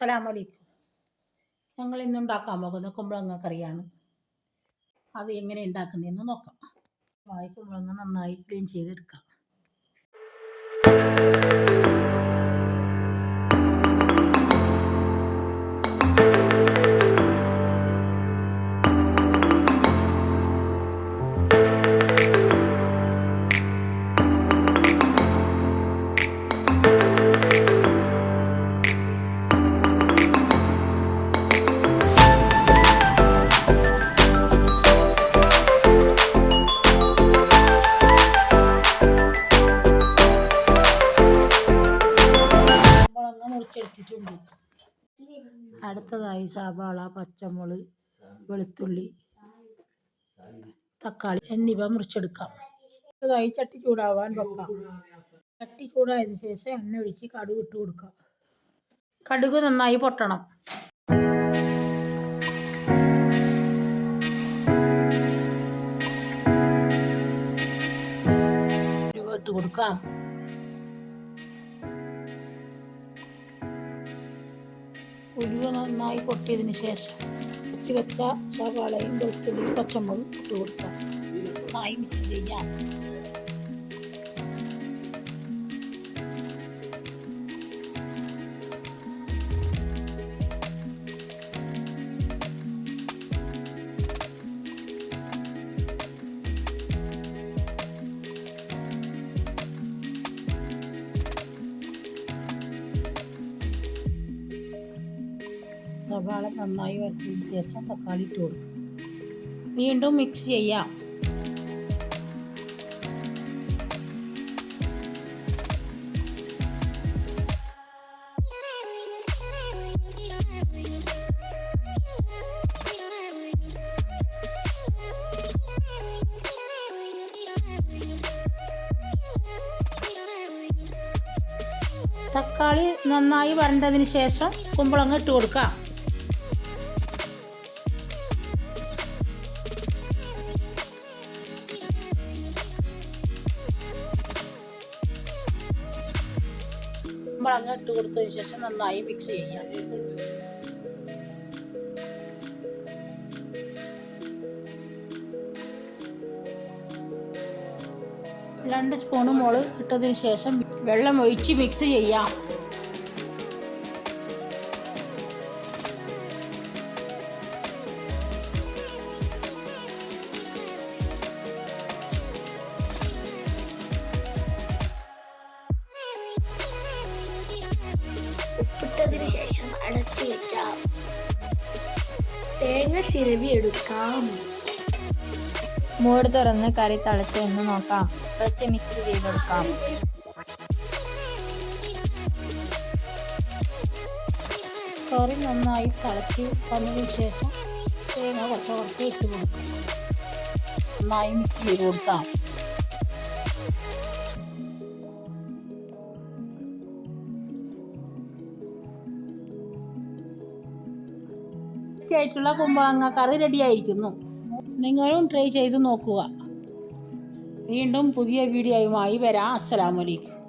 അസ്സലാമലൈക്കും. ഞങ്ങൾ ഇന്ന് ഉണ്ടാക്കാൻ പോകുന്ന കുമ്പളങ്ങ കറിയാണ്. അത് എങ്ങനെ ഉണ്ടാക്കുന്നതെന്ന് നോക്കാം. കുമ്പളങ്ങ നന്നായി ക്ലീൻ ചെയ്തെടുക്കാം. മുറിച്ചെടുത്തിട്ടുണ്ട്. അടുത്തതായി സവാള, പച്ചമുളക്, വെളുത്തുള്ളി, തക്കാളി എന്നിവ മുറിച്ചെടുക്കാം. അടുത്തതായി ചട്ടി ചൂടാവാൻ വെക്കാം. ചട്ടി ചൂടായതിനു ശേഷം എണ്ണ ഒഴിച്ച് കടുക് ഇട്ട് കൊടുക്കാം. കടുക് നന്നായി പൊട്ടണം. ഇട്ട് കൊടുക്കാം. ഉലുവ നന്നായി പൊട്ടിയതിന് ശേഷം വെച്ച സവാളയും വെളുത്തുള്ളിയും പച്ചമുളകും ഇട്ട് കൊടുക്കാം. നന്നായി മിക്സ് ചെയ്യാം. സവാള നന്നായി വഴറ്റിയതിന് ശേഷം തക്കാളി ഇട്ട് കൊടുക്കുക. വീണ്ടും മിക്സ് ചെയ്യാം. തക്കാളി നന്നായി വരണ്ടതിന് ശേഷം കുമ്പളങ്ങ ഇട്ട് കൊടുക്കാം. കുമ്പളങ്ങ ഇട്ട് കൊടുത്തതിന് ശേഷം നന്നായി മിക്സ് ചെയ്യാം. രണ്ട് സ്പൂൺ മുളക് ഇട്ടതിന് ശേഷം വെള്ളം ഒഴിച്ച് മിക്സ് ചെയ്യാം. ഉപ്പിട്ടതിന് ശേഷം അടച്ചു വെക്കാം. തേങ്ങ ചിരവി എടുക്കാം. മൂട് തുറന്ന് കറി തിളച്ച് എന്ന് നോക്കാം. കുറച്ച് മിക്സ് ചെയ്തെടുക്കാം. കറി നന്നായി തിളച്ച് വന്നതിന് ശേഷം തേങ്ങ കുറച്ച് ഇട്ട് കൊടുക്കാം. നന്നായി മിക്സ് ചെയ്ത് കൊടുക്കാം. ആയിട്ടുള്ള കുമ്പളങ്ങ കറി റെഡിയായിരിക്കുന്നു. നിങ്ങളും ട്രൈ ചെയ്ത് നോക്കുക. വീണ്ടും പുതിയ വീഡിയോയുമായി വരാം. അസ്സലാമു അലൈക്കും.